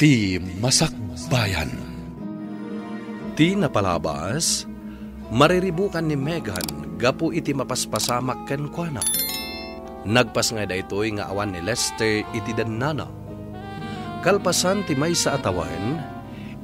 Ti Masakbayan. Ti napalabas, mariribukan ni Megan gapu iti mapaspasamak ken kuana. Nagpas nga daytoy nga awan ni Lester iti dannana. Kalpasan ti maysa atawan,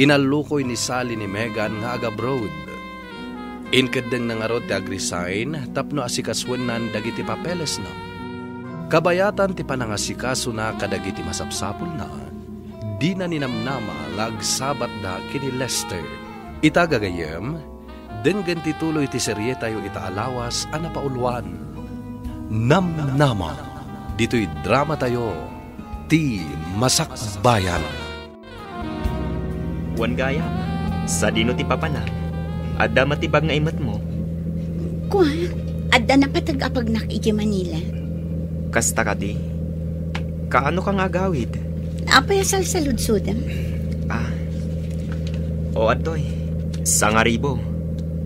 inalukoy ni Sally ni Megan nga agabroad. Inkadeng nangarod ti agresign tapno asikaswenan dagiti papeles na. Kabayatan ti panangasikaso na kadagiti masapsapul na. Di na ninamnama nga agsabat da kini Lester. Itagagayem, denggan ti tuloy ti serye tayo itaalawas ana pauluan. Namnama, dito'y drama tayo, Ti Masakbayan. Wan gayam, sa dino ti papana, adda matibag nga imat mo. Kuan, adda na patag-apag nak iti Manila. Kasta ka di, kaano kang agawid? Apay salsaludsudam. O adoy, sangaribo,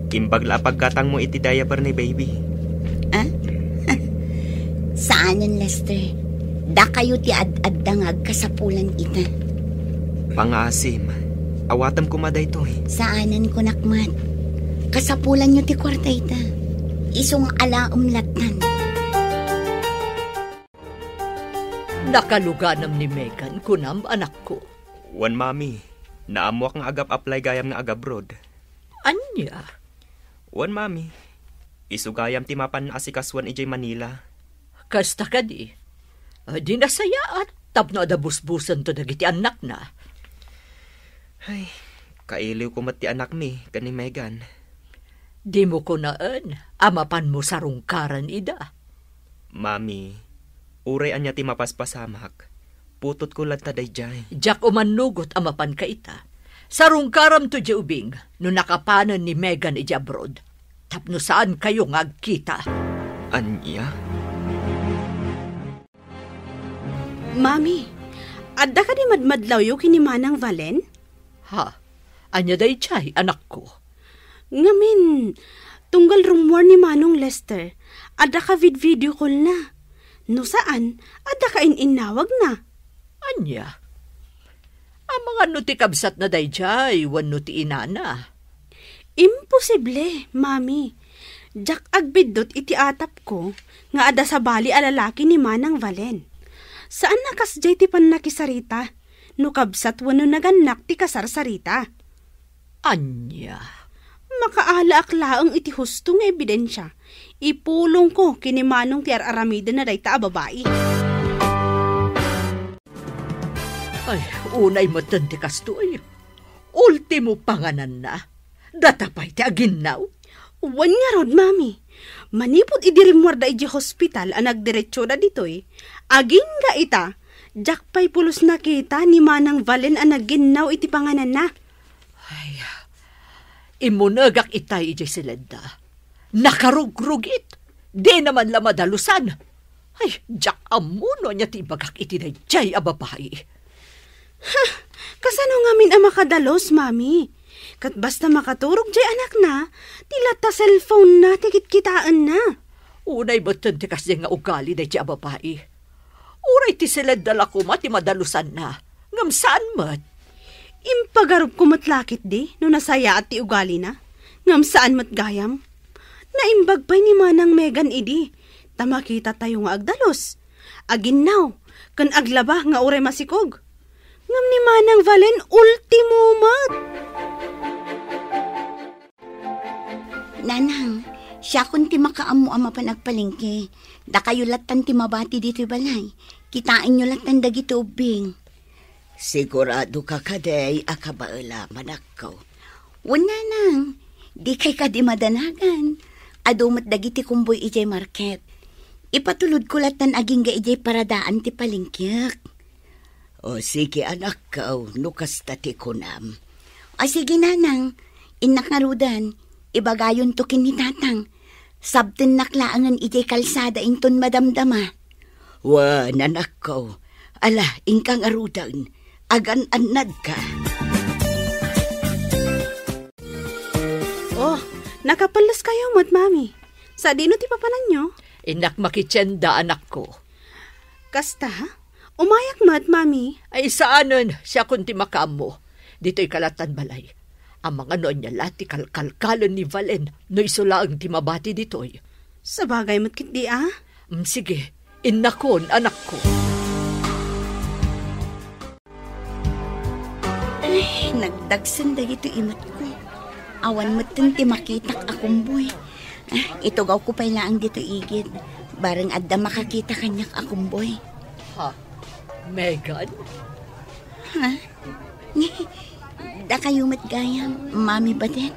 kimbagla pagkatang mo iti diaper ni baby. Saanan, Lester? Da kayo ti ad-addangag kasapulan ita. Pangasim, awatam kumaday to eh. Saanan ko nakmat? Kasapulan nyo ti kwarta ita. Isong ala umlatan. Nakaluganam ni Megan kunam anak ko. Wan mami, naamuak nga agap-apply gayam nga agabroad. Anya? Wan mami, isugayam ti mapan asikaswan ijay Manila. Kasta ka di. Di nasaya at tapno adabusbusan to dagiti anak na. Ay, kailiw ko mati anak mi, kani Megan. Di mo ko naan, amapan mo sarungkaran ida. Mami, uray anya ti mapaspasamak. Putot ko lang taday jay. Jak umanugot amapan ka ita. Sarungkaram to di ubing, no nakapanan ni Megan iji abroad. Tapno saan kayo ngagkita? Anya? Mami, adda ka di madmadlaw yu kini Manang Valen? Ha? Anya day chay, anak ko? Ngamin, tunggal rumor ni Manong Lester, adda ka video call na. No saan, adda ka ininawag na. Anya? Ang mga nuti kabsat na day chay, wan nuti inana. Imposible, Mami. Jak agbidot iti atap ko, nga ada sa bali alalaki ni Manang Valen. Saan nakasjay ti panakisarita? No kabsat wano naganak ti kasarsarita. Anya? Makaalaak-laang iti hustong ebidensya. Ipulong ko kini Manong ti aramida na dayta a babae. Ay, unay matan ti kastoy. Ultimo panganan na. Datapay ti aginaw. Wan nga rod, Mami. Manipod idirimwar da iji hospital ang nagdiretsyo da ditoy. Aging nga ita, jakpay pulos na kita ni Manang Valen ang nagginaw iti panganan na. Ay, imunagak itay iji silenda. Nakarugrugit. Di naman lamadalusan. Ay, jak amuno niya ti bagak iti na jay ababay. Ha, kasano ngamin ang makadalos, Mami? Kat basta makaturog jay anak na, tila ta cellphone na, tikit-kitaan na. Unay batan ti kasi nga ugali na jay ababay. Uray ti silenda lako ti madalusan na. Ngamsaan mat? Impagarup ko matlakit di, no nasaya at ti ugali na. Ngamsaan mat gayam? Naimbag pa'y ni Manang Megan idi. Tamakita tayo nga agdalos. Aginaw, kan aglaba nga uray masikog. Ngam ni Manang Valen, ultimo mat. Nanang, siya kun ti makaamu ama pa nagpalingke. Da kayo latan ti mabati dito'y balay. Kitain nyo latan dagiti ubing. Sigurado ka kaday akabaala manakaw. Wala nang, di kay ka di madanagan. Adumat dagiti kumboy ijay market. Ipatulod ko latan aging ga ijay paradaan ti palingkyak. O sige anak kaw, nukas tati kunam. O sige nanang, inakarudan, ibagayon to kinitatang. Sabten naklaangan ijay kalsada inton madamdama. Wan anak kaw, ala ingkang arudan, agan-anad ka. Oh, nakapalas kayo mat, Mami. Sa dino ti papanan nyo? Inak makitsenda anak ko. Kasta, Umayak mat, mami. Ay saanon siya kunti makamo. Dito'y kalatan balay. Ang mga noon niya lati kalkalkalon ni Valen no isula ang timabati dito'y. Sa bagay mat kiti Sige, inakon anak ko. Ay, nagdagsan da ito imat ko. Awan mo ti makitak akong boy. Ito gaw ko pailaang dito igid. Barang adda makakita kanyak akong boy. Ha? Megan? Ha? Da kayo matgayam, mami ba din?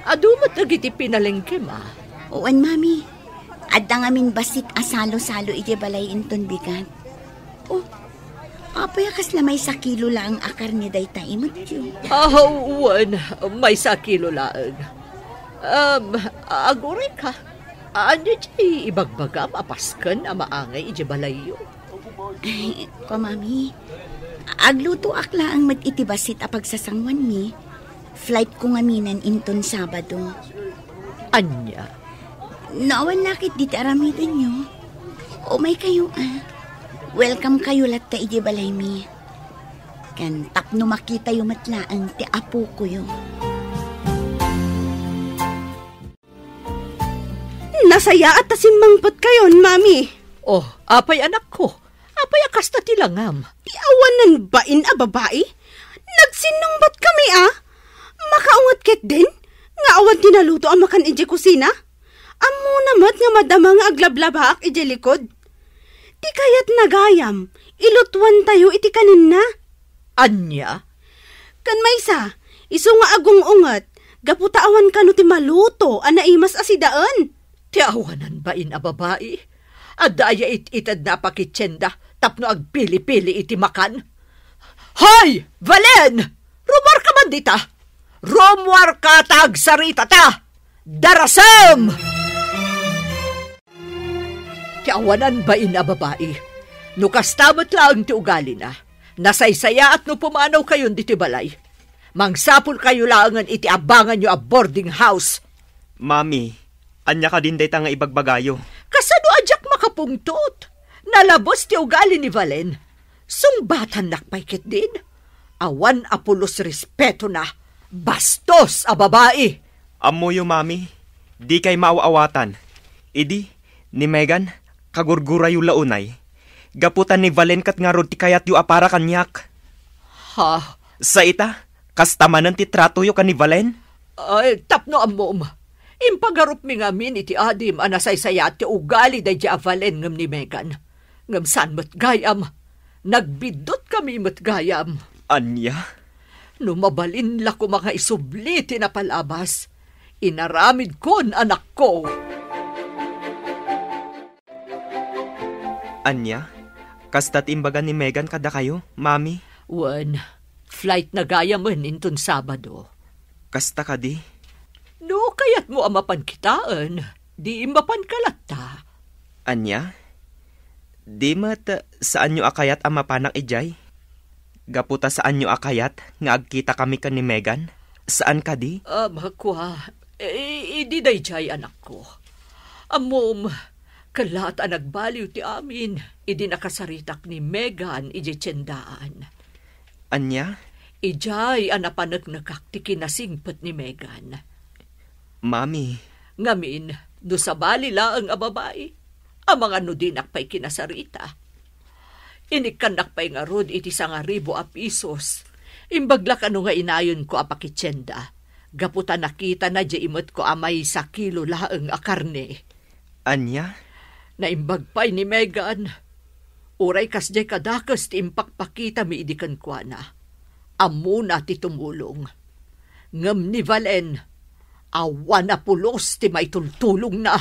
Adumat nagiti pinalengke ma. Uwan, mami. Adda ngamin basit asalo-salo ije balay inton bigat. Oh, apayakas na may sakilo lang akar ni dayta imot yun. Uwan, may sakilo laang. Aguri ka. Anya di ibagbagam apaskan ang maangay ije balayo. Ay, ko mami. Agluto akla ang itibasit a pagsasangwan mi. Flight ko ngaminan inton Sabado. Anya? Naawan nakit dit aramidan nyo. O may kayo Welcome kayo latta ije balay mi. Kan tapno makita yung matlaang ti apo ko yung. Nasaya at tasimmangpot kayon, mami. Oh, apay anak ko. Apay akas na tilangam. Iawanan bain a babae? Nagsinungbat kami Makaungat ket din? Nga awan tinaluto ang makan ije kusina? Amo namat nga madama nga aglablabak ije likod. Ti kayat nagayam, ilutwan tayo iti kanin na. Anya? Kan maysa, iso nga agong ungat, gaputaawan ka no ti maluto, anaimas asidaan. Ti awanan ba in a babae? Adaya itad na pakitsenda, tapno agpili-pili iti makan. Hoy! Valen! Rumar ka man dita! Rumwar ka tag sarita ta! Darasam! Ti awanan ba in a babae? No kastamot lang ti ugali na. Nasaysaya at no pumanaw kayon diti balay. Mangsapul kayo laangan iti abangan nyo a boarding house. Mami, anya ka din dayta nga ibagbagayo. Kasano adyak makapungtot? Nalabos ti ugali ni Valen. Sungbatan nakpaikit din. Awan apulos respeto na. Bastos a babae. Amoyo, mami. Di kay maaawatan. Idi, ni Megan, kagurgura yu launay. Gaputan ni Valen kat nga rod ti kayat yu apara kanyak. Ha? Sa ita, kastamanan ti trato yu ka ni Valen? Ay, tapno amom. Impagarup mi ngamin iti adim anasaysaya ti ugali day di Valen ngam ni Megan. Ngam san mat gayam. Nagbidot kami mat gayam. Anya? Numabalin la ko mga isubli ti napalabas. Inaramid kon anak ko. Anya? Kastat imbaga ni Megan kada kayo, mami? Wan, flight na gaya man inton Sabado. Kasta ka di? No, kayat mo amapan kitaan. Di imapan kalata. Anya? Di mat saan nyo akayat ang mapanak ijay? Gaputa saan nyo akayat nga agkita kami ka ni Megan? Saan ka di? Makwa, idi day jay anak ko. Amom, kalat ang nagbaliw ti amin. Idi nakasaritak ni Megan iji tiyendaan. Anya? Ijay ang napanag-nakak ti kinasingpot ni Megan. Mami. Ngamin, do sa bali laang ababay. Ang mga nudinak pa'y kinasarita. Inikanak pa'y nga rod iti 1,000 pesos. Imbagla ka nga inayon ko apakitsenda. Gaputa nakita na di imot ko amay 1 kilo laang a karne. Anya? Naimbag pa'y ni Megan. Uray kas di kadakas ti impakpakita mi idikan kwa na. Amo na ti tumulong. Ngam ni Valen, awan na pulos ti may tultulong na.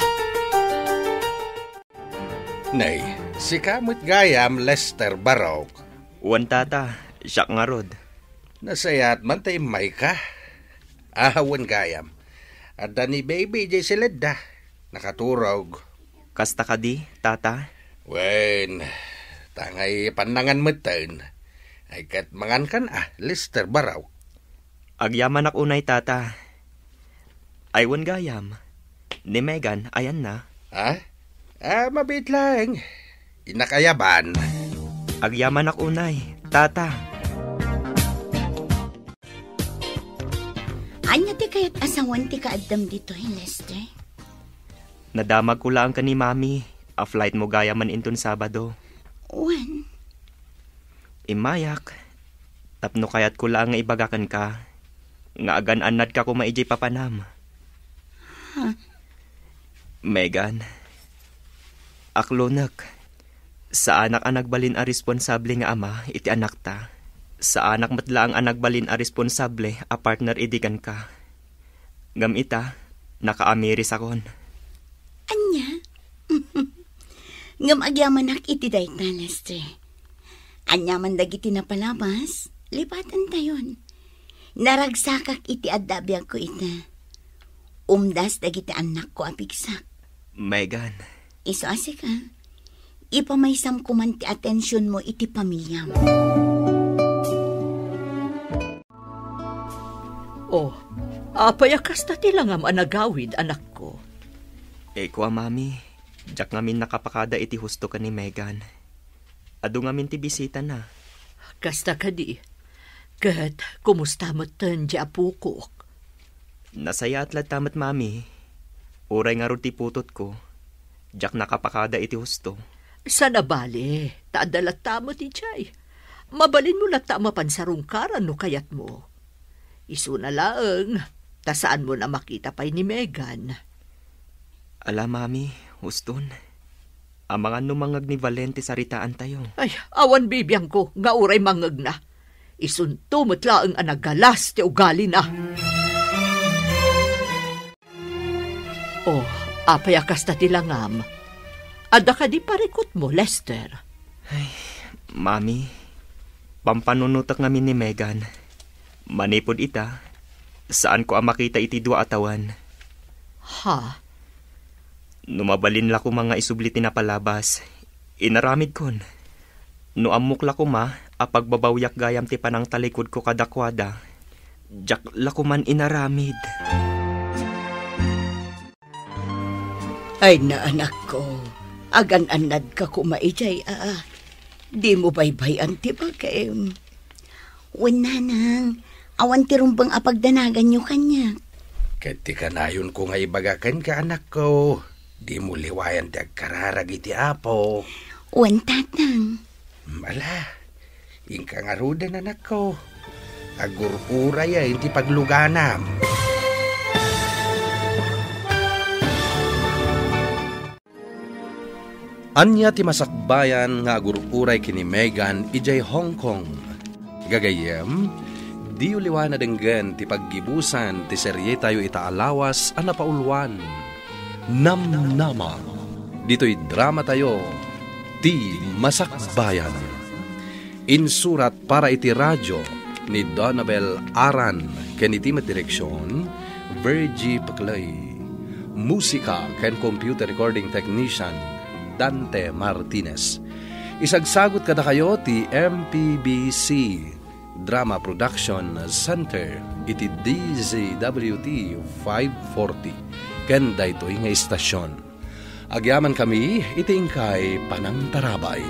Nay, si kamot gayam Lester Barok. Uwan tata, siya nga rod. Nasayat man tayo may ka. Ahawan gayam. At ni baby jay silid nakaturog. Kasta ka di, tata? Wen, tangay panangan mo taon. Ay kat mangan kan Lester Barok. Agyaman ak unay tata. Aywan gayam. Ni Megan, ayan na. Mabit lang. Inakayaban. Agyaman ak unay, tata. Anya ti kayat asawan ti kaadam dito, Lester? Nadamag ko lang ka ni mami. A flight mo gaya man inton Sabado. Wan, Imayak. Tapno kayat ko lang nga ibagakan ka. Nga agan-anad ka ko maijay papanam. Megan, aklonak. Sa anak ang nagbalin a responsable nga ama, iti anak ta. Sa anak matlaang ang nagbalin a responsable, a partner idigan ka. Ngam ita, nakaamiris akon. anya? Ngam agyaman ak iti dayta, Lester. Anyaman dagiti napalabas, lipatan tayon. Naragsakak iti adabiyag ko ita. Umdas dagiti anak ko apigsak. Megan, Iso asik ka. Ipamaysam ko man ti atensyon mo iti pamilya mo. Oh, apayakas na tilangam anagawid, anak ko. ko mami, jak ngamin nakapakada iti husto ka ni Megan. Ado ngamin ti bisita na. Kasta ka di. Kat, kumusta mo tan di apukok? Nasaya at tamat mami. Uray nga ron ti putot ko. Jak nakapakada iti husto. Sana bali, taadalat tamo ti Jay. Mabalin mo lata mapansarungkaran no kayat mo. Isu na laeng, tasaan mo na makita pa'y ni Megan. Ala mami, huston. Amangan no mangag ni Valente saritaan tayo. Ay, awan bibiyang ko, nga uray mangag na. Isunto matlaeng anagalas ti ugali na. Oh, apayakas na tilangam. Ada ka di parikot mo, Lester. Mami, pampanunutak ngamin ni Megan. Manipod ita, saan ko ang makita iti dua atawan. Ha? Numabalin la ko mga isubli tinapalabas. Inaramid kon. No amok la ko ma, apagbabawyak gayam ti panang talikod ko kadakwada. Jak la ko man inaramid. Ay na anak ko, agan-anad ka kumaijay Di mo baybayan ti bagay. Wala nang, awan ti rumbang apagdanagan nyo kanya. Kati kanayon ko nga ibagakan ka, anak ko. Di mo liwayan ti agkararag iti apo. Wan tatang. Mala, ingka nga rudan, anak ko. Agur-uray ay hindi pagluganam. Anya ti masakbayan nga agur-uray kini Megan ijay Hong Kong. Gagayem, di uliwan na denggan ti paggibusan ti serye tayo itaalawas ang napaulwan. Namnama. Dito'y drama tayo, ti Masakbayan. Insurat para iti radyo ni Donabel Aran, kaniti direksyon, Virgie Paclay. Musika ken computer recording technician, Dante Martinez. Isagsagot kada kayo ti MPBC Drama Production Center iti DZWT 540 ken daytoy nga istasyon. Agyaman kami iti ingkay Panang Tarabay.